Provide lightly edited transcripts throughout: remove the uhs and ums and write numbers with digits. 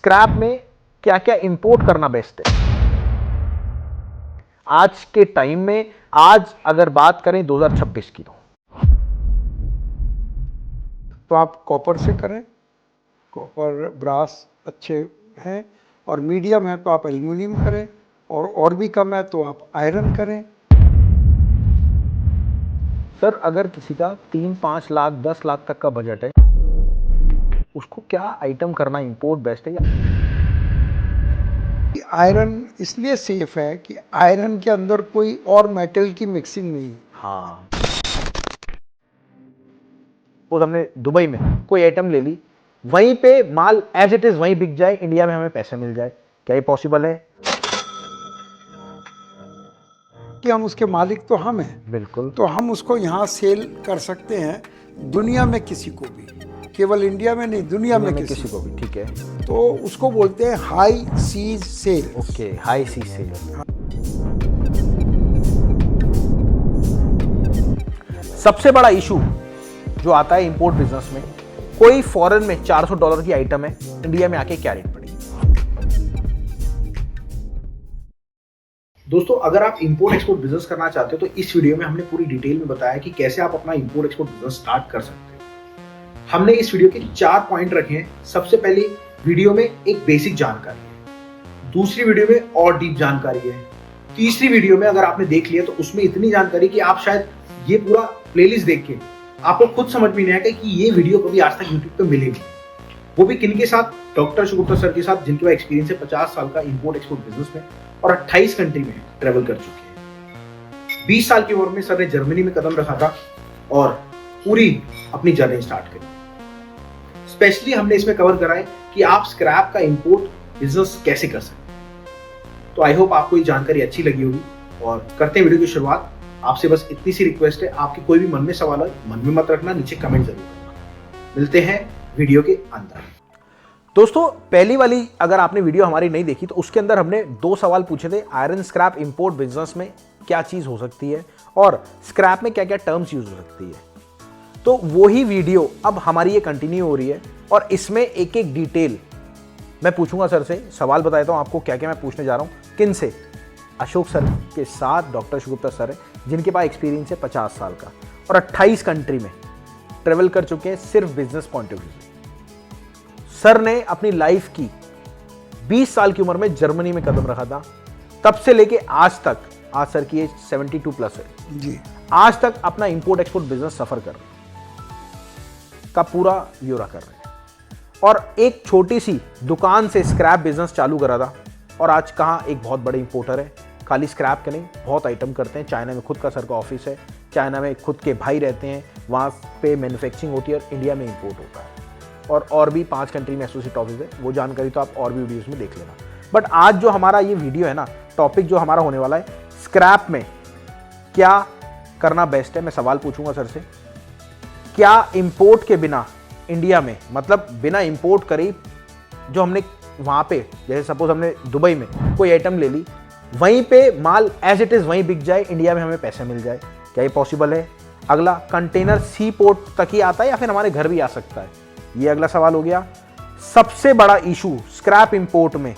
Scrap में क्या क्या इंपोर्ट करना बेस्ट है आज के टाइम में। आज अगर बात करें 2026 की तो आप कॉपर से करें, कॉपर ब्रास अच्छे हैं, और मीडियम है तो आप एल्यूमिनियम करें, और भी कम है तो आप आयरन करें। सर अगर किसी का 3-5 लाख 10 लाख तक का बजट है, उसको क्या आइटम करना इंपोर्ट बेस्ट है? आयरन इसलिए सेफ है कि आयरन के अंदर कोई और मेटल की मिक्सिंग नहीं है। हाँ, वो हमने दुबई में कोई आइटम ले ली, वहीं पे माल एज इट इज वहीं बिक जाए, इंडिया में हमें पैसे मिल जाए, क्या ये पॉसिबल है? कि हम उसके मालिक तो हम हैं, बिल्कुल। तो हम उसको यहाँ सेल कर सकते हैं दुनिया में किसी को भी, केवल इंडिया में नहीं, दुनिया में किसी को भी, ठीक है। तो उसको बोलते हैं high seas sale. Okay, high sea sale. सबसे बड़ा इशू जो आता है इंपोर्ट बिजनेस में, कोई फॉरेन में $400 की आइटम है, इंडिया में आके क्या रेट पड़ेगी? दोस्तों, अगर आप इंपोर्ट एक्सपोर्ट बिजनेस करना चाहते हो तो इस वीडियो में हमने पूरी डिटेल में बताया कि कैसे आप अपना इंपोर्ट एक्सपोर्ट बिजनेस स्टार्ट कर सकते हो। हमने इस वीडियो के 4 पॉइंट रखे हैं। सबसे पहले वीडियो में एक बेसिक जानकारी है, दूसरी वीडियो में और डीप जानकारी है, तीसरी वीडियो में अगर आपने देख लिया तो उसमें इतनी जानकारी कि आप शायद ये पूरा प्लेलिस्ट देख के आपको खुद समझ में नहीं आएगा कि ये वीडियो कभी आज तक यूट्यूब पे मिलेगी। वो भी किनके साथ? डॉक्टर शुगुप्ता सर के साथ, जिनके पास एक्सपीरियंस है 50 साल का इंपोर्ट एक्सपोर्ट बिजनेस में और 28 कंट्री में ट्रेवल कर चुके हैं। 20 साल की उम्र में सर ने जर्मनी में कदम रखा था और पूरी अपनी जर्नी स्टार्ट करी। स्पेशली हमने इसमें कवर करा है कि आप स्क्रैप का इंपोर्ट बिजनेस कैसे कर सकते हैं। तो आई होप आपको ये जानकारी अच्छी लगी होगी, और करते हैं वीडियो की शुरुआत। आपसे बस इतनी सी रिक्वेस्ट है, आपके कोई भी मन में सवाल है मन में मत रखना, नीचे कमेंट जरूर करना। मिलते हैं वीडियो के अंदर। दोस्तों, पहली वाली अगर आपने वीडियो हमारी नहीं देखी तो उसके अंदर हमने 2 सवाल पूछे थे। आयरन स्क्रैप इंपोर्ट बिजनेस में क्या चीज हो सकती है और स्क्रैप में क्या क्या टर्म्स यूज हो सकती है। तो वही वीडियो अब हमारी ये कंटिन्यू हो रही है और इसमें एक एक डिटेल मैं पूछूंगा सर से। सवाल बताता हूं आपको क्या क्या मैं पूछने जा रहा हूं। किन से? अशोक सर के साथ डॉक्टर शुगुप्ता सर है, जिनके पास एक्सपीरियंस है 50 साल का और 28 कंट्री में ट्रेवल कर चुके हैं सिर्फ बिजनेस पॉइंट ऑफ व्यू से। सर ने अपनी लाइफ की 20 साल की उम्र में जर्मनी में कदम रखा था, तब से लेके आज तक, आज सर की एज 72 प्लस है जी, आज तक अपना इंपोर्ट एक्सपोर्ट बिजनेस सफर कर रहे हैं, का पूरा ब्यौरा कर रहे हैं। और एक छोटी सी दुकान से स्क्रैप बिजनेस चालू करा था और आज कहाँ एक बहुत बड़े इंपोर्टर है। खाली स्क्रैप के नहीं, बहुत आइटम करते हैं। चाइना में खुद का सर का ऑफिस है, चाइना में खुद के भाई रहते हैं, वहाँ पे मैन्युफैक्चरिंग होती है और इंडिया में इंपोर्ट होता है। और भी 5 कंट्री में एसोसिएट ऑफिस है। वो जानकारी तो आप और भी वीडियोस में देख लेना। बट आज जो हमारा ये वीडियो है ना, टॉपिक जो हमारा होने वाला है, स्क्रैप में क्या करना बेस्ट है। मैं सवाल पूछूंगा सर से, क्या इंपोर्ट के बिना इंडिया में, मतलब बिना इंपोर्ट करे, जो हमने वहाँ पे, जैसे सपोज हमने दुबई में कोई आइटम ले ली, वहीं पे माल एज इट इज वहीं बिक जाए, इंडिया में हमें पैसे मिल जाए, क्या ये पॉसिबल है? अगला, कंटेनर सी पोर्ट तक ही आता है या फिर हमारे घर भी आ सकता है? ये अगला सवाल हो गया। सबसे बड़ा इशू स्क्रैप इंपोर्ट में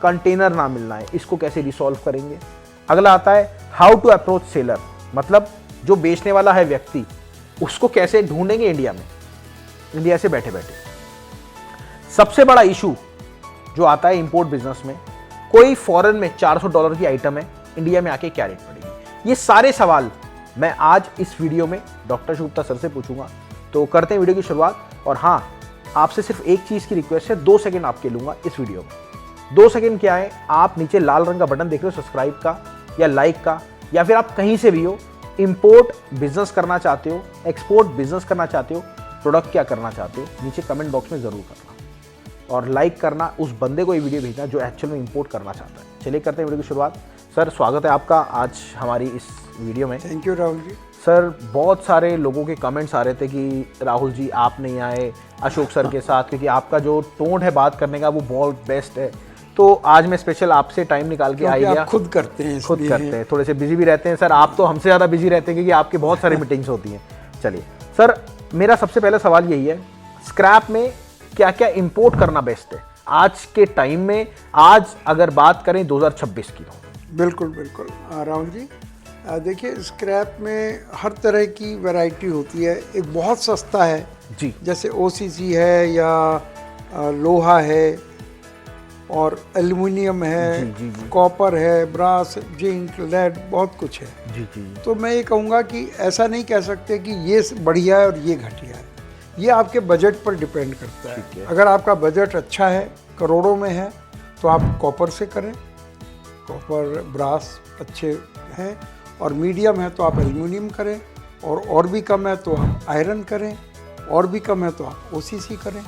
कंटेनर ना मिलना है, इसको कैसे रिसॉल्व करेंगे? अगला आता है हाउ टू अप्रोच सेलर, मतलब जो बेचने वाला है व्यक्ति, उसको कैसे ढूंढेंगे इंडिया में, इंडिया से बैठे बैठे। सबसे बड़ा इशू जो आता है इंपोर्ट बिजनेस में, कोई फॉरेन में $400 की आइटम है, इंडिया में आके क्या रेट पड़ेगी? ये सारे सवाल मैं आज इस वीडियो में डॉक्टर शुगुप्ता सर से पूछूंगा। तो करते हैं वीडियो की शुरुआत। और हाँ, आपसे सिर्फ एक चीज की रिक्वेस्ट है, 2 सेकंड आपके लूंगा इस वीडियो में। 2 सेकंड क्या है, आप नीचे लाल रंग का बटन देख रहे हो सब्सक्राइब का या लाइक का, या फिर आप कहीं से भी हो, इंपोर्ट बिजनेस करना चाहते हो, एक्सपोर्ट बिजनेस करना चाहते हो, प्रोडक्ट क्या करना चाहते हो, नीचे कमेंट बॉक्स में जरूर करना, और लाइक करना, उस बंदे को ये वीडियो भेजना जो एक्चुअल में इंपोर्ट करना चाहता है। चलिए करते हैं वीडियो की शुरुआत। सर, स्वागत है आपका आज हमारी इस वीडियो में। Thank you Rahul ji. Sir, बहुत सारे लोगों के कमेंट्स आ रहे थे कि राहुल जी आप नहीं आए अशोक सर के साथ, क्योंकि आपका जो टोन है बात करने का वो बहुत बेस्ट है। तो आज मैं स्पेशल आपसे टाइम निकाल के आई गया। खुद करते हैं, खुद करते हैं, थोड़े से बिजी भी रहते हैं सर। आप तो हमसे ज़्यादा बिजी रहते हैं क्योंकि आपकी बहुत सारी मीटिंग्स होती हैं। चलिए सर, मेरा सबसे पहला सवाल यही है, स्क्रैप में क्या क्या इंपोर्ट करना बेस्ट है? आज के टाइम में, आज अगर बात करें 2026 की तो? बिल्कुल बिल्कुल राहुल जी, देखिए स्क्रैप में हर तरह की वैरायटी होती है। एक बहुत सस्ता है जी जैसे ओसीसी है या लोहा है और एल्युमिनियम है, जी, जी। कॉपर है, ब्रास, जिंक, लेड, बहुत कुछ है। जी जी तो मैं ये कहूँगा कि ऐसा नहीं कह सकते कि ये बढ़िया है और ये घटिया है। ये आपके बजट पर डिपेंड करता ठीक है। है। अगर आपका बजट अच्छा है, करोड़ों में है, तो आप कॉपर से करें। कॉपर, ब्रास अच्छे हैं, और मीडियम है तो आप एल्युमिनियम करें, और भी कम है तो आप आयरन करें, और भी कम है तो आप ओसीसी करें।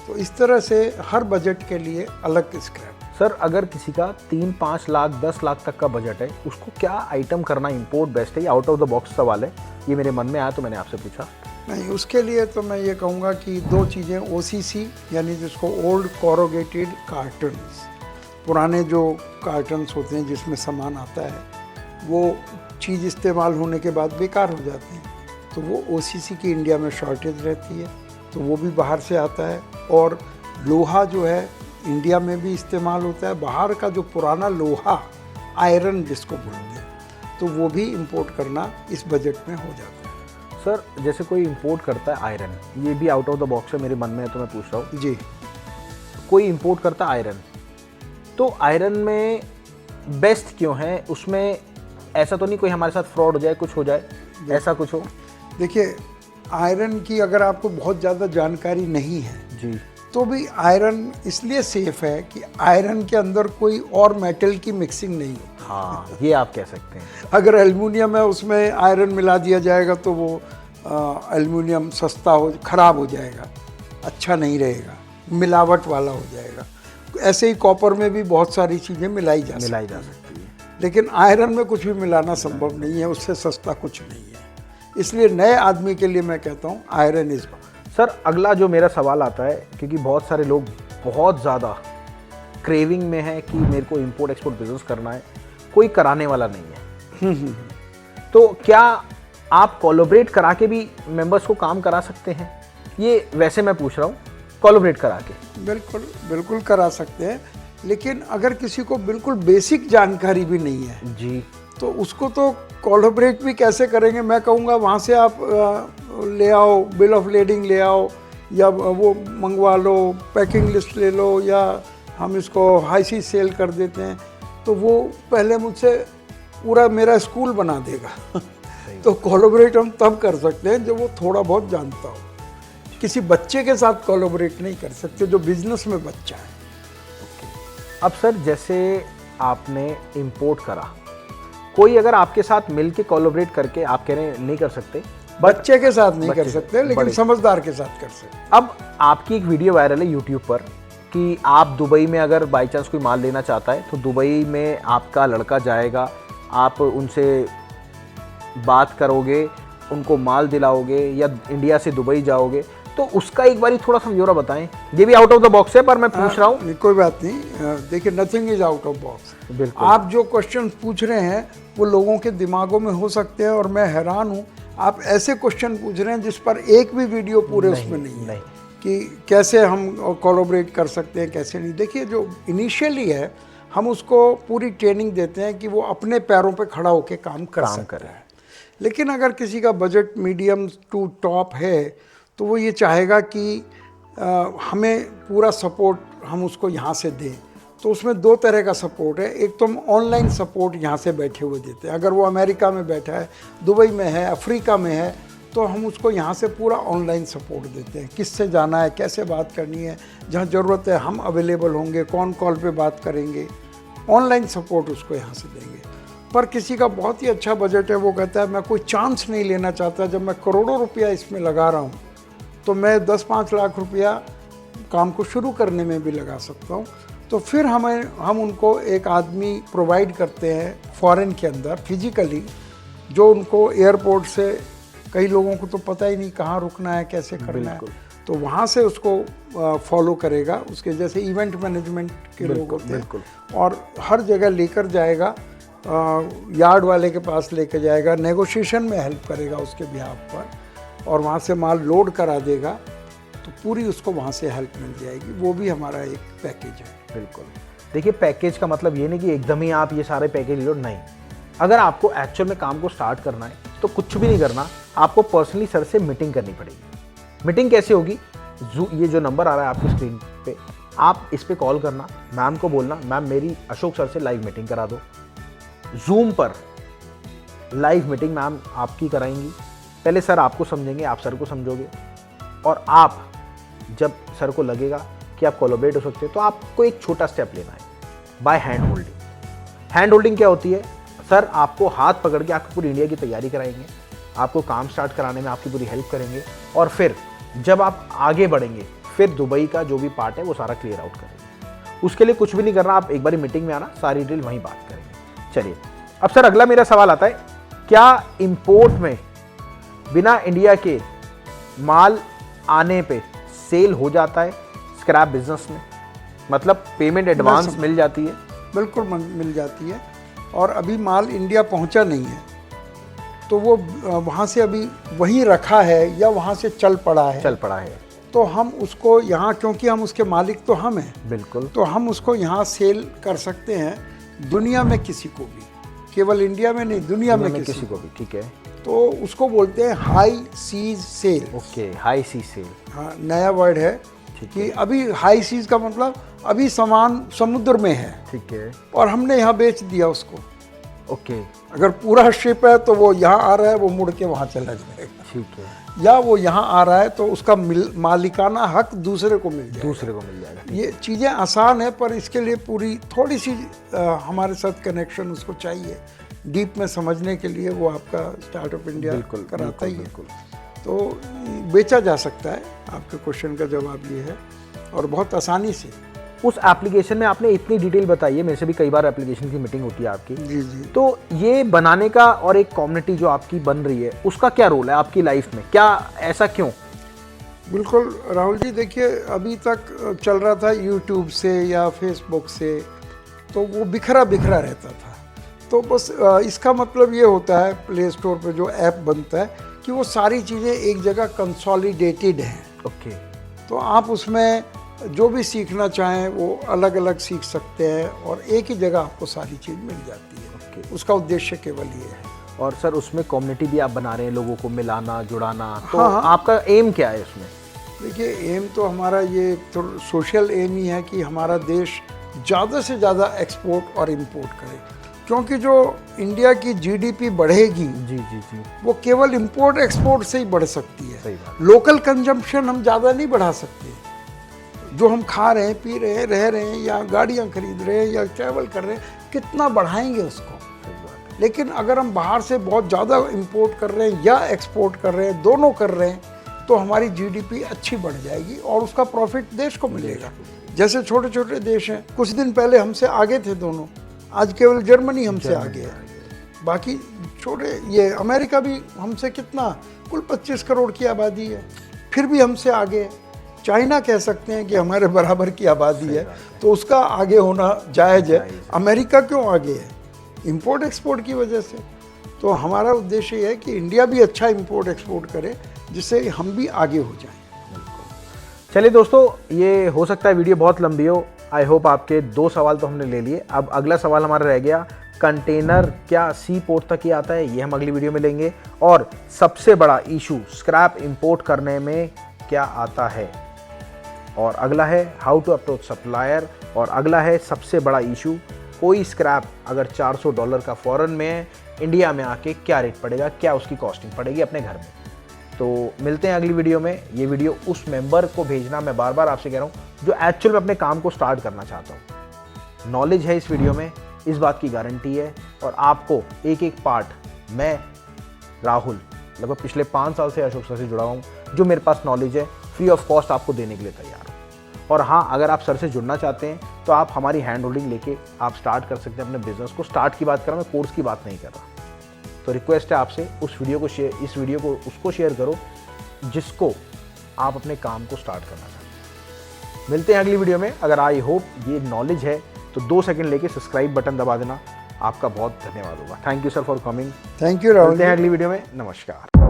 तो इस तरह से हर बजट के लिए अलग स्क्रैप। सर, अगर किसी का 3-5 लाख 10 लाख तक का बजट है, उसको क्या आइटम करना इंपोर्ट बेस्ट है या आउट ऑफ द बॉक्स सवाल है? ये मेरे मन में आया तो मैंने आपसे पूछा। नहीं, उसके लिए तो मैं ये कहूँगा कि दो चीज़ें, ओसीसी यानी जिसको ओल्ड कोरोगेटेड कार्टन्स, पुराने जो कार्टन्स होते हैं जिसमें सामान आता है, वो चीज़ इस्तेमाल होने के बाद बेकार हो जाती है, तो वो ओसीसी की इंडिया में शॉर्टेज रहती है, तो वो भी बाहर से आता है। और लोहा जो है इंडिया में भी इस्तेमाल होता है। बाहर का जो पुराना लोहा, आयरन जिसको बोलते हैं, तो वो भी इंपोर्ट करना इस बजट में हो जाता है। सर, जैसे कोई इंपोर्ट करता है आयरन, ये भी आउट ऑफ द बॉक्स है, मेरे मन में है तो मैं पूछ रहा हूँ। जी, कोई इंपोर्ट करता है आयरन, तो आयरन में बेस्ट क्यों है? उसमें ऐसा तो नहीं कोई हमारे साथ फ्रॉड हो जाए, कुछ हो जाए, ऐसा कुछ हो? देखिए आयरन की अगर आपको बहुत ज़्यादा जानकारी नहीं है जी तो भी आयरन इसलिए सेफ है कि आयरन के अंदर कोई और मेटल की मिक्सिंग नहीं होती। हाँ, ये आप कह सकते हैं। अगर एल्युमिनियम है उसमें आयरन मिला दिया जाएगा तो वो एल्युमिनियम खराब हो जाएगा, अच्छा नहीं रहेगा, मिलावट वाला हो जाएगा। ऐसे ही कॉपर में भी बहुत सारी चीज़ें मिलाई जा सकती है, लेकिन आयरन में कुछ भी मिलाना संभव नहीं है, उससे सस्ता कुछ नहीं है। इसलिए नए आदमी के लिए मैं कहता हूँ आयरन इज। सर, अगला जो मेरा सवाल आता है, क्योंकि बहुत सारे लोग बहुत ज़्यादा क्रेविंग में है कि मेरे को इंपोर्ट एक्सपोर्ट बिजनेस करना है, कोई कराने वाला नहीं है, तो क्या आप कोलैबोरेट करा के भी मेंबर्स को काम करा सकते हैं? ये वैसे मैं पूछ रहा हूँ, कोलैबोरेट करा के। बिल्कुल बिल्कुल करा सकते हैं, लेकिन अगर किसी को बिल्कुल बेसिक जानकारी भी नहीं है जी, तो उसको तो कोलैबोरेट भी कैसे करेंगे? मैं कहूँगा वहाँ से आप ले आओ, बिल ऑफ लेडिंग ले आओ, या वो मंगवा लो, पैकिंग लिस्ट ले लो, या हम इसको हाई सी सेल कर देते हैं, तो वो पहले मुझसे पूरा मेरा स्कूल बना देगा। तो कोलैबोरेट हम तब कर सकते हैं जब वो थोड़ा बहुत जानता हो। किसी बच्चे के साथ कोलैबोरेट नहीं कर सकते जो बिजनेस में बच्चा है। अब सर, जैसे आपने इंपोर्ट करा, कोई अगर आपके साथ मिलके कोलैबोरेट करके, आप कह रहे हैं नहीं कर सकते, बच्चे के साथ नहीं कर बच्चे सकते, लेकिन बड़े। समझदार के साथ कर सकते। अब आपकी एक वीडियो वायरल है यूट्यूब पर कि आप दुबई में अगर बाई चांस कोई माल लेना चाहता है तो दुबई में आपका लड़का जाएगा, आप उनसे बात करोगे, उनको माल दिलाओगे, या इंडिया से दुबई जाओगे, तो उसका एक बारी थोड़ा सा ब्यौरा बताएं। ये भी आउट ऑफ द बॉक्स है, पर मैं पूछ रहा हूँ। कोई बात नहीं, देखिए nothing is out of box. बिल्कुल। आप जो क्वेश्चन पूछ रहे हैं वो लोगों के दिमागों में हो सकते हैं, और मैं हैरान हूँ आप ऐसे क्वेश्चन पूछ रहे हैं जिस पर एक भी वीडियो पूरे उसमें नहीं है कि कैसे हम कोलैबोरेट कर सकते हैं, कैसे नहीं। देखिए जो इनिशियली है हम उसको पूरी ट्रेनिंग देते हैं कि वो अपने पैरों पे खड़ा होकर काम कर सकता है। लेकिन अगर किसी का बजट मीडियम टू टॉप है तो वो ये चाहेगा कि हमें पूरा सपोर्ट हम उसको यहाँ से दें। तो उसमें दो तरह का सपोर्ट है। एक तो हम ऑनलाइन सपोर्ट यहाँ से बैठे हुए देते हैं। अगर वो अमेरिका में बैठा है, दुबई में है, अफ्रीका में है, तो हम उसको यहाँ से पूरा ऑनलाइन सपोर्ट देते हैं। किससे जाना है, कैसे बात करनी है, जहाँ ज़रूरत है हम अवेलेबल होंगे, कौन कॉल पे बात करेंगे, ऑनलाइन सपोर्ट उसको यहाँ से देंगे। पर किसी का बहुत ही अच्छा बजट है, वो कहता है मैं कोई चांस नहीं लेना चाहता, जब मैं करोड़ों रुपया इसमें लगा रहा हूँ तो मैं 10-5 लाख रुपया काम को शुरू करने में भी लगा सकता हूँ। तो फिर हम उनको एक आदमी प्रोवाइड करते हैं फॉरेन के अंदर फिजिकली, जो उनको एयरपोर्ट से, कई लोगों को तो पता ही नहीं कहाँ रुकना है, कैसे करना है, तो वहाँ से उसको फॉलो करेगा। उसके जैसे इवेंट मैनेजमेंट के लोग होते हैं, और हर जगह लेकर जाएगा, यार्ड वाले के पास लेकर जाएगा, नेगोशिएशन में हेल्प करेगा उसके बिहाफ पर, और वहाँ से माल लोड करा देगा। तो पूरी उसको वहाँ से हेल्प मिल जाएगी। वो भी हमारा एक पैकेज है। बिल्कुल। देखिए, पैकेज का मतलब ये नहीं कि एकदम ही आप ये सारे पैकेज लो, नहीं। अगर आपको एक्चुअल में काम को स्टार्ट करना है तो कुछ भी नहीं करना, आपको पर्सनली सर से मीटिंग करनी पड़ेगी। मीटिंग कैसे होगी? ये जो नंबर आ रहा है आपकी स्क्रीन पे, आप इस पे कॉल करना, मैम को बोलना मैम मेरी अशोक सर से लाइव मीटिंग करा दो। जूम पर लाइव मीटिंग मैम आपकी कराएंगी। पहले सर आपको समझेंगे, आप सर को समझोगे, और आप जब सर को लगेगा कि आप कोलैबोरेट हो सकते हो तो आपको एक छोटा स्टेप लेना है, by hand holding. Hand holding क्या होती है? सर आपको हाथ पकड़ के आपको पूरी इंडिया की तैयारी कराएंगे, आपको काम स्टार्ट कराने में आपकी पूरी हेल्प करेंगे, और फिर जब आप आगे बढ़ेंगे फिर दुबई का जो भी पार्ट है वो सारा क्लियर आउट करेंगे। उसके लिए कुछ भी नहीं करना, आप एक बार मीटिंग में आना, सारी डिटेल वहीं बात करेंगे। चलिए, अब सर अगला मेरा सवाल आता है, क्या इंपोर्ट में बिना इंडिया के माल आने पे सेल हो जाता है स्क्रैप बिजनेस में? मतलब पेमेंट एडवांस मिल जाती है? बिल्कुल मिल जाती है। और अभी माल इंडिया पहुंचा नहीं है तो वो वहाँ से अभी वहीं रखा है या वहाँ से चल पड़ा है, तो हम उसको यहाँ, क्योंकि हम उसके मालिक तो हम हैं, बिल्कुल, तो हम उसको यहाँ सेल कर सकते हैं दुनिया में किसी को भी, केवल इंडिया में नहीं, दुनिया में किसी को भी। ठीक है, तो उसको बोलते हैं high seas sale. Okay, high sea sale, हाँ, नया वर्ड है कि अभी हाई सीज का मतलब अभी सामान समुद्र में है, ठीक है, और हमने यहाँ बेच दिया उसको। ओके, अगर पूरा शिप है तो वो यहाँ आ रहा है, वो मुड़ के वहाँ चला जाएगा, ठीक है, या वो यहाँ आ रहा है तो उसका मालिकाना हक दूसरे को मिल जाएगा। ये चीज़ें आसान है, पर इसके लिए पूरी थोड़ी सी हमारे साथ कनेक्शन उसको चाहिए डीप में समझने के लिए। वो आपका स्टार्टअप इंडिया कराता ही है, तो बेचा जा सकता है। आपके क्वेश्चन का जवाब ये है, और बहुत आसानी से। उस एप्लीकेशन में आपने इतनी डिटेल बताई है, मेरे से भी कई बार एप्लीकेशन की मीटिंग होती है आपकी। जी जी। तो ये बनाने का और एक कम्युनिटी जो आपकी बन रही है उसका क्या रोल है आपकी लाइफ में? क्या ऐसा क्यों? बिल्कुल राहुल जी, देखिए अभी तक चल रहा था यूट्यूब से या फेसबुक से, तो वो बिखरा रहता था। तो बस इसका मतलब ये होता है, प्ले स्टोर पे जो ऐप बनता है, कि वो सारी चीज़ें एक जगह कंसोलिडेटेड हैं। ओके, तो आप उसमें जो भी सीखना चाहें वो अलग अलग सीख सकते हैं, और एक ही जगह आपको सारी चीज़ मिल जाती है। ओके, उसका उद्देश्य केवल ये है। और सर उसमें कम्युनिटी भी आप बना रहे हैं, लोगों को मिलाना जुड़ाना, तो हाँ। आपका एम क्या है उसमें? देखिए, एम तो हमारा ये तो सोशल एम ही है कि हमारा देश ज़्यादा से ज़्यादा एक्सपोर्ट और इम्पोर्ट करे, क्योंकि जो इंडिया की जीडीपी बढ़ेगी, जी जी जी, वो केवल इम्पोर्ट एक्सपोर्ट से ही बढ़ सकती है। सही बात। लोकल कंजम्पशन हम ज़्यादा नहीं बढ़ा सकते। जो हम खा रहे हैं, पी रहे हैं, रह रहे हैं, या गाड़ियाँ खरीद रहे हैं, या ट्रैवल कर रहे हैं, कितना बढ़ाएंगे उसको? लेकिन अगर हम बाहर से बहुत ज़्यादा इंपोर्ट कर रहे हैं या एक्सपोर्ट कर रहे हैं, दोनों कर रहे हैं, तो हमारी जीडीपी अच्छी बढ़ जाएगी और उसका प्रॉफिट देश को मिलेगा। जैसे छोटे छोटे देश हैं, कुछ दिन पहले हमसे आगे थे दोनों, आज केवल जर्मनी हमसे आगे है। बाकी छोटे, ये अमेरिका भी हमसे कितना, कुल 25 करोड़ की आबादी है, फिर भी हमसे आगे है। चाइना कह सकते हैं कि हमारे बराबर की आबादी है, तो उसका आगे होना जायज़ है। अमेरिका क्यों आगे है? इंपोर्ट एक्सपोर्ट की वजह से। तो हमारा उद्देश्य ये है कि इंडिया भी अच्छा इंपोर्ट एक्सपोर्ट करे, जिससे हम भी आगे हो जाएं। चलिए दोस्तों, ये हो सकता है वीडियो बहुत लंबी हो। आई होप आपके 2 सवाल तो हमने ले लिए। अब अगला सवाल हमारा रह गया, कंटेनर क्या सी पोर्ट तक ही आता है? ये हम अगली वीडियो में लेंगे। और सबसे बड़ा इशू स्क्रैप इंपोर्ट करने में क्या आता है? और अगला है हाउ टू अप्रोच सप्लायर। और अगला है सबसे बड़ा इशू, कोई स्क्रैप अगर $400 का फॉरेन में है, इंडिया में आके क्या रेट पड़ेगा, क्या उसकी कॉस्टिंग पड़ेगी अपने घर में? तो मिलते हैं अगली वीडियो में। ये वीडियो उस मेंबर को भेजना, मैं बार बार आपसे कह रहा हूँ, जो एक्चुअल में अपने काम को स्टार्ट करना चाहता हूँ। नॉलेज है इस वीडियो में, इस बात की गारंटी है। और आपको एक एक पार्ट, मैं राहुल लगभग पिछले 5 साल से अशोक सर से जुड़ा हूँ, जो मेरे पास नॉलेज है फ्री ऑफ कॉस्ट आपको देने के लिए तैयार हूँ। और हाँ, अगर आप सर से जुड़ना चाहते हैं तो आप हमारी हैंड होल्डिंग लेके आप स्टार्ट कर सकते हैं अपने बिजनेस को। स्टार्ट की बात कर रहा हूँ, मैं कोर्स की बात नहीं कर रहा। तो रिक्वेस्ट है आपसे, इस वीडियो को उसको शेयर करो जिसको आप अपने काम को स्टार्ट करना चाहते हैं। मिलते हैं अगली वीडियो में। अगर आई होप ये नॉलेज है तो 2 सेकंड लेके सब्सक्राइब बटन दबा देना। आपका बहुत धन्यवाद होगा। Thank you sir for coming. Thank you Rahul. मिलते हैं अगली वीडियो में। नमस्कार।